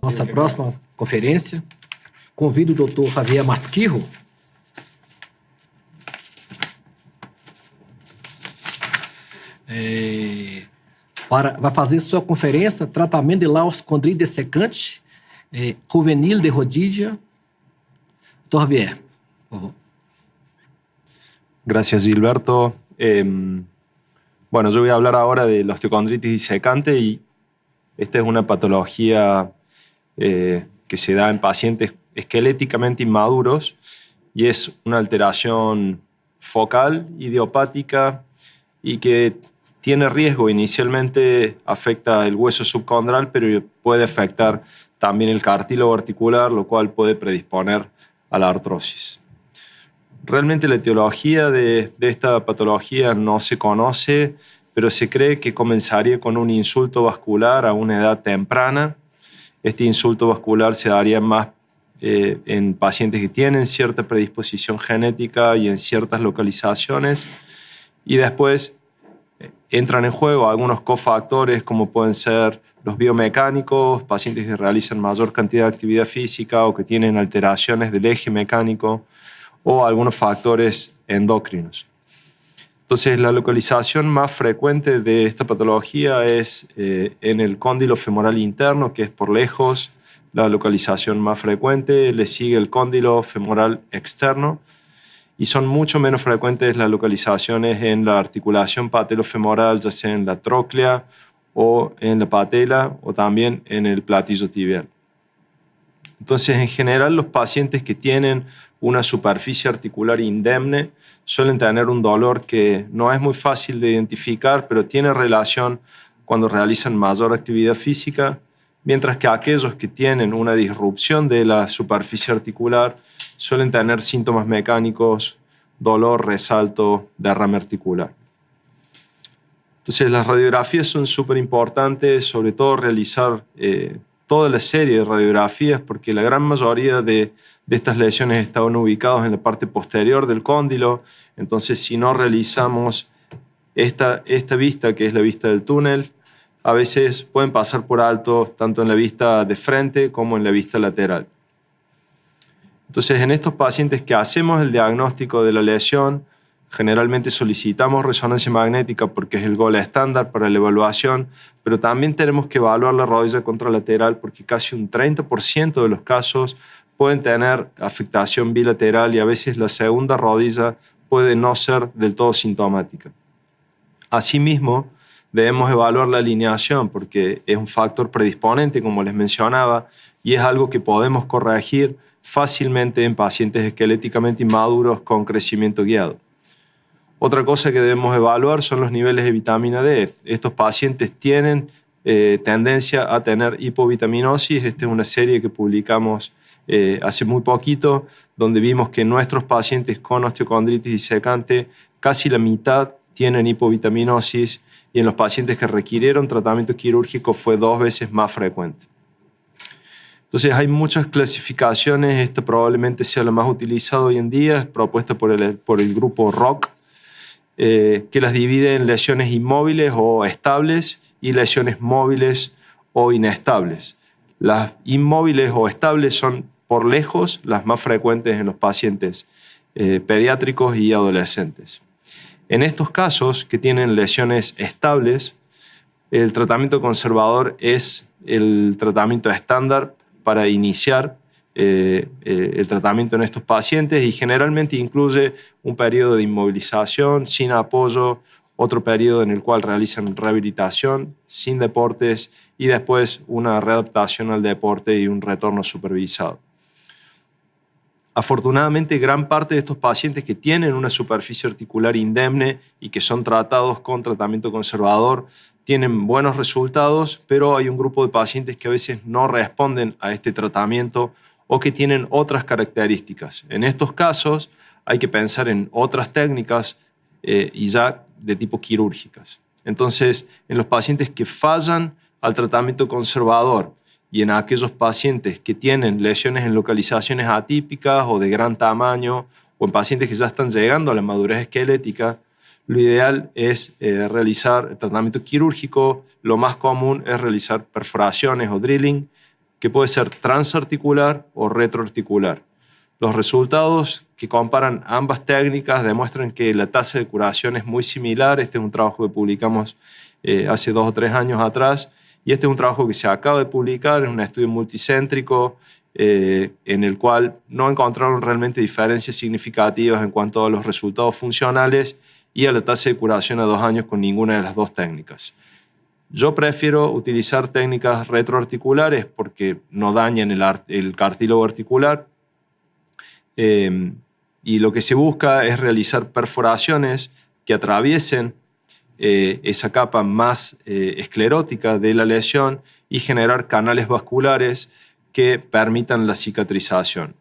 nossa próxima conferência. Convido o Dr. Javier Masquirro. Vai fazer sua conferência Tratamento de Lauscondrite Dessecante Juvenil de Rodilla. Dr. Javier, por favor. Gracias, Gilberto. Bueno, yo voy a hablar ahora de la osteocondritis disecante y esta es una patología que se da en pacientes esqueléticamente inmaduros y es una alteración focal, idiopática y que tiene riesgo. Inicialmente afecta el hueso subcondral, pero puede afectar también el cartílago articular, lo cual puede predisponer a la artrosis. Realmente la etiología de esta patología no se conoce, pero se cree que comenzaría con un insulto vascular a una edad temprana. Este insulto vascular se daría más en pacientes que tienen cierta predisposición genética y en ciertas localizaciones, y después entran en juego algunos cofactores como pueden ser los biomecánicos, pacientes que realizan mayor cantidad de actividad física o que tienen alteraciones del eje mecánico, o algunos factores endocrinos. Entonces, la localización más frecuente de esta patología es en el cóndilo femoral interno, que es por lejos la localización más frecuente. Le sigue el cóndilo femoral externo y son mucho menos frecuentes las localizaciones en la articulación patelofemoral, ya sea en la tróclea o en la patela o también en el platillo tibial. Entonces, en general, los pacientes que tienen una superficie articular indemne suelen tener un dolor que no es muy fácil de identificar, pero tiene relación cuando realizan mayor actividad física, mientras que aquellos que tienen una disrupción de la superficie articular suelen tener síntomas mecánicos, dolor, resalto, derrame articular. Entonces, las radiografías son súper importantes, sobre todo realizar toda la serie de radiografías, porque la gran mayoría de estas lesiones estaban ubicadas en la parte posterior del cóndilo. Entonces, si no realizamos esta vista, que es la vista del túnel, a veces pueden pasar por alto tanto en la vista de frente como en la vista lateral. Entonces, en estos pacientes que hacemos el diagnóstico de la lesión, generalmente solicitamos resonancia magnética porque es el gol estándar para la evaluación, pero también tenemos que evaluar la rodilla contralateral porque casi un 30% de los casos pueden tener afectación bilateral y a veces la segunda rodilla puede no ser del todo sintomática. Asimismo, debemos evaluar la alineación porque es un factor predisponente, como les mencionaba, y es algo que podemos corregir fácilmente en pacientes esqueléticamente inmaduros con crecimiento guiado. Otra cosa que debemos evaluar son los niveles de vitamina D. Estos pacientes tienen tendencia a tener hipovitaminosis. Esta es una serie que publicamos hace muy poquito, donde vimos que nuestros pacientes con osteocondritis disecante casi la mitad tienen hipovitaminosis y en los pacientes que requirieron tratamiento quirúrgico fue 2 veces más frecuente. Entonces hay muchas clasificaciones. Esta probablemente sea la más utilizada hoy en día, es propuesta por el grupo ROC, que las divide en lesiones inmóviles o estables y lesiones móviles o inestables. Las inmóviles o estables son por lejos las más frecuentes en los pacientes pediátricos y adolescentes. En estos casos que tienen lesiones estables, el tratamiento conservador es el tratamiento estándar para iniciar el tratamiento en estos pacientes y generalmente incluye un periodo de inmovilización sin apoyo, otro periodo en el cual realizan rehabilitación sin deportes y después una readaptación al deporte y un retorno supervisado. Afortunadamente, gran parte de estos pacientes que tienen una superficie articular indemne y que son tratados con tratamiento conservador tienen buenos resultados, pero hay un grupo de pacientes que a veces no responden a este tratamiento o que tienen otras características. En estos casos hay que pensar en otras técnicas y ya de tipo quirúrgicas. Entonces, en los pacientes que fallan al tratamiento conservador y en aquellos pacientes que tienen lesiones en localizaciones atípicas o de gran tamaño o en pacientes que ya están llegando a la madurez esquelética, lo ideal es realizar el tratamiento quirúrgico. Lo más común es realizar perforaciones o drilling que puede ser transarticular o retroarticular. Los resultados que comparan ambas técnicas demuestran que la tasa de curación es muy similar. Este es un trabajo que publicamos hace 2 o 3 años atrás, y este es un trabajo que se acaba de publicar, es un estudio multicéntrico en el cual no encontraron realmente diferencias significativas en cuanto a los resultados funcionales y a la tasa de curación a 2 años con ninguna de las dos técnicas. Yo prefiero utilizar técnicas retroarticulares porque no dañan el cartílago articular, y lo que se busca es realizar perforaciones que atraviesen esa capa más esclerótica de la lesión y generar canales vasculares que permitan la cicatrización.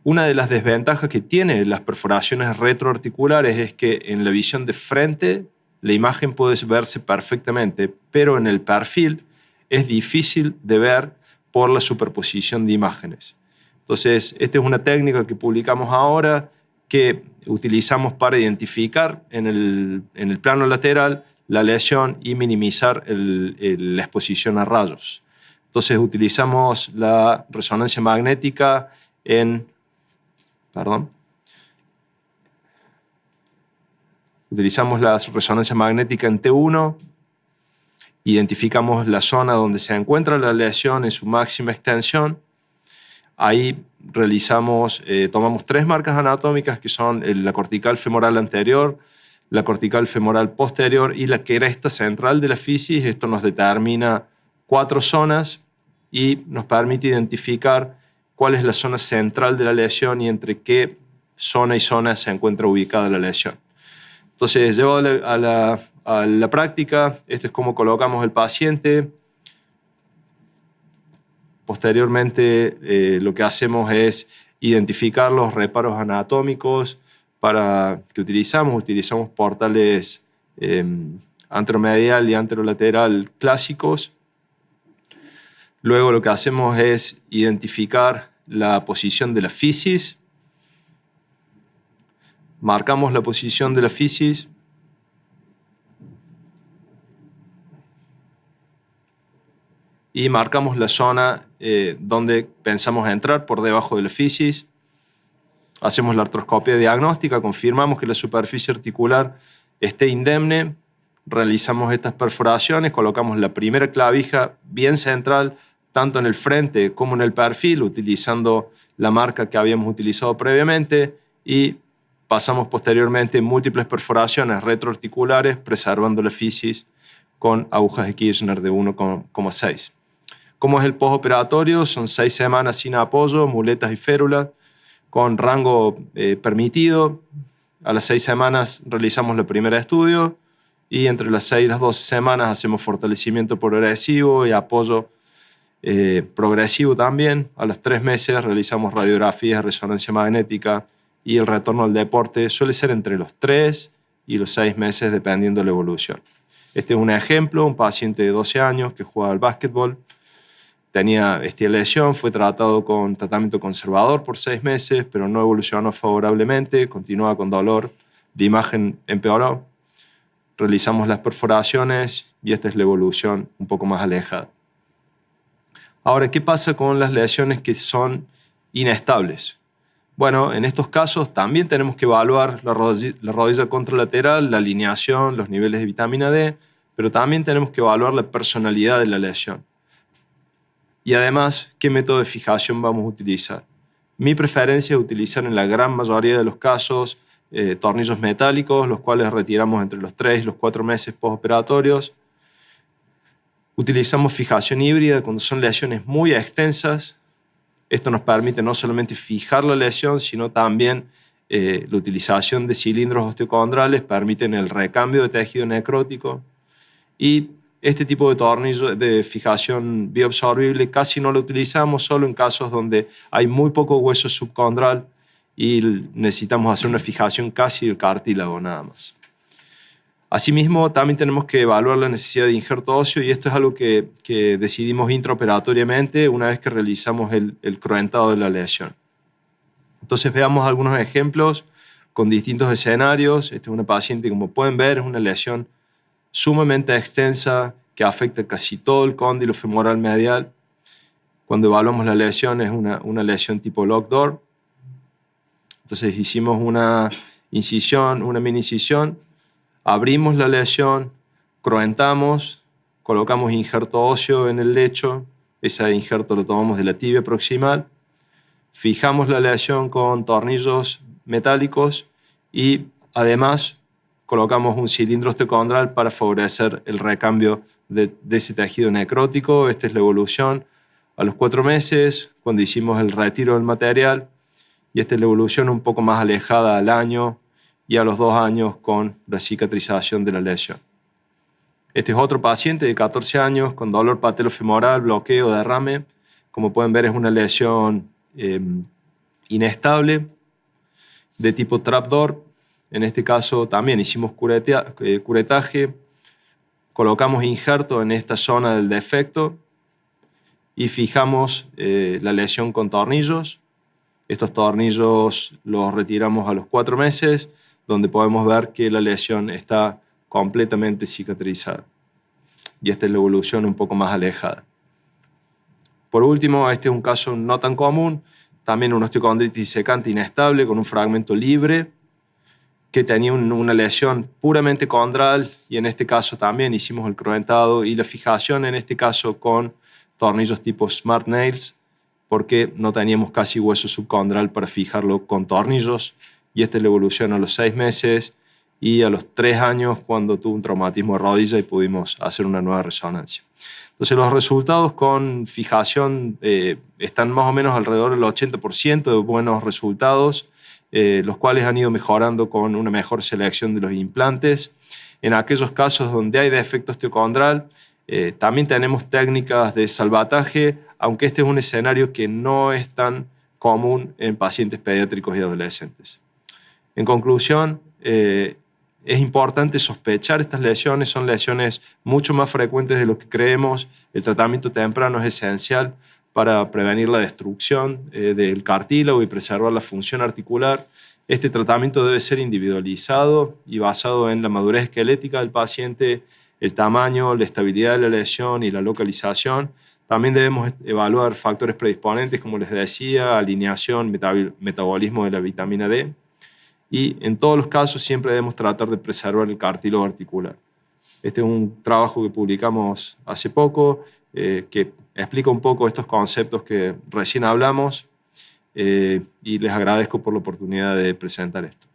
Una de las desventajas que tienen las perforaciones retroarticulares es que en la visión de frente la imagen puede verse perfectamente, pero en el perfil es difícil de ver por la superposición de imágenes. Entonces, esta es una técnica que publicamos ahora que utilizamos para identificar en el plano lateral la lesión y minimizar la exposición a rayos. Entonces, utilizamos la resonancia magnética Utilizamos la resonancia magnética en T1, identificamos la zona donde se encuentra la lesión en su máxima extensión. Ahí tomamos 3 marcas anatómicas que son la cortical femoral anterior, la cortical femoral posterior y la cresta central de la fisis. Esto nos determina 4 zonas y nos permite identificar cuál es la zona central de la lesión y entre qué zona y zona se encuentra ubicada la lesión. Entonces, llevado a la práctica, esto es cómo colocamos el paciente. Posteriormente, lo que hacemos es identificar los reparos anatómicos que utilizamos. Utilizamos portales anteromedial y anterolateral clásicos. Luego lo que hacemos es identificar la posición de la fisis. Marcamos la posición de la fisis. Y marcamos la zona donde pensamos entrar por debajo de la fisis. Hacemos la artroscopia diagnóstica, confirmamos que la superficie articular esté indemne. Realizamos estas perforaciones, colocamos la primera clavija bien central, tanto en el frente como en el perfil, utilizando la marca que habíamos utilizado previamente, y pasamos posteriormente múltiples perforaciones retroarticulares, preservando la fisis con agujas de Kirchner de 1,6. ¿Cómo es el postoperatorio? Son 6 semanas sin apoyo, muletas y férulas, con rango permitido. A las 6 semanas realizamos el primer estudio y entre las 6 y las 12 semanas hacemos fortalecimiento progresivo y apoyo progresivo también. A los 3 meses realizamos radiografías, resonancia magnética y el retorno al deporte suele ser entre los 3 y los 6 meses dependiendo de la evolución. Este es un ejemplo, un paciente de 12 años que jugaba al básquetbol. Tenía esta lesión, fue tratado con tratamiento conservador por 6 meses, pero no evolucionó favorablemente, continuaba con dolor, la imagen empeoró. Realizamos las perforaciones y esta es la evolución un poco más alejada. Ahora, ¿qué pasa con las lesiones que son inestables? Bueno, en estos casos también tenemos que evaluar la rodilla contralateral, la alineación, los niveles de vitamina D, pero también tenemos que evaluar la personalidad de la lesión. Y además, ¿qué método de fijación vamos a utilizar? Mi preferencia es utilizar en la gran mayoría de los casos tornillos metálicos, los cuales retiramos entre los 3 y los 4 meses postoperatorios. Utilizamos fijación híbrida cuando son lesiones muy extensas. Esto nos permite no solamente fijar la lesión, sino también la utilización de cilindros osteocondrales, permiten el recambio de tejido necrótico. Y este tipo de tornillo de fijación bioabsorbible casi no lo utilizamos, solo en casos donde hay muy poco hueso subcondral y necesitamos hacer una fijación casi del cartílago nada más. Asimismo, también tenemos que evaluar la necesidad de injerto óseo y esto es algo que decidimos intraoperatoriamente una vez que realizamos el cruentado de la lesión. Entonces veamos algunos ejemplos con distintos escenarios. Esta es una paciente, como pueden ver, es una lesión sumamente extensa que afecta casi todo el cóndilo femoral medial. Cuando evaluamos la lesión es una lesión tipo lock door. Entonces hicimos una incisión, una mini incisión, abrimos la lesión, cruentamos, colocamos injerto óseo en el lecho, ese injerto lo tomamos de la tibia proximal, fijamos la lesión con tornillos metálicos y además colocamos un cilindro osteocondral para favorecer el recambio de ese tejido necrótico. Esta es la evolución a los 4 meses, cuando hicimos el retiro del material, y esta es la evolución un poco más alejada al año y a los 2 años con la cicatrización de la lesión. Este es otro paciente de 14 años con dolor patelofemoral, bloqueo, derrame. Como pueden ver, es una lesión inestable de tipo trapdoor. En este caso también hicimos curetaje, colocamos injerto en esta zona del defecto y fijamos la lesión con tornillos. Estos tornillos los retiramos a los 4 meses, donde podemos ver que la lesión está completamente cicatrizada. Y esta es la evolución un poco más alejada. Por último, este es un caso no tan común, también una osteocondritis disecante inestable con un fragmento libre que tenía una lesión puramente condral, y en este caso también hicimos el cruentado y la fijación, en este caso con tornillos tipo Smart Nails, porque no teníamos casi hueso subcondral para fijarlo con tornillos. Y esta es la evolución a los 6 meses y a los 3 años, cuando tuvo un traumatismo de rodilla y pudimos hacer una nueva resonancia. Entonces los resultados con fijación están más o menos alrededor del 80% de buenos resultados, los cuales han ido mejorando con una mejor selección de los implantes. En aquellos casos donde hay defecto osteocondral, también tenemos técnicas de salvataje, aunque este es un escenario que no es tan común en pacientes pediátricos y adolescentes. En conclusión, es importante sospechar estas lesiones, son lesiones mucho más frecuentes de lo que creemos. El tratamiento temprano es esencial para prevenir la destrucción del cartílago y preservar la función articular. Este tratamiento debe ser individualizado y basado en la madurez esquelética del paciente, el tamaño, la estabilidad de la lesión y la localización. También debemos evaluar factores predisponentes, como les decía, alineación, metabolismo de la vitamina D. Y en todos los casos siempre debemos tratar de preservar el cartílago articular. Este es un trabajo que publicamos hace poco, que explica un poco estos conceptos que recién hablamos, y les agradezco por la oportunidad de presentar esto.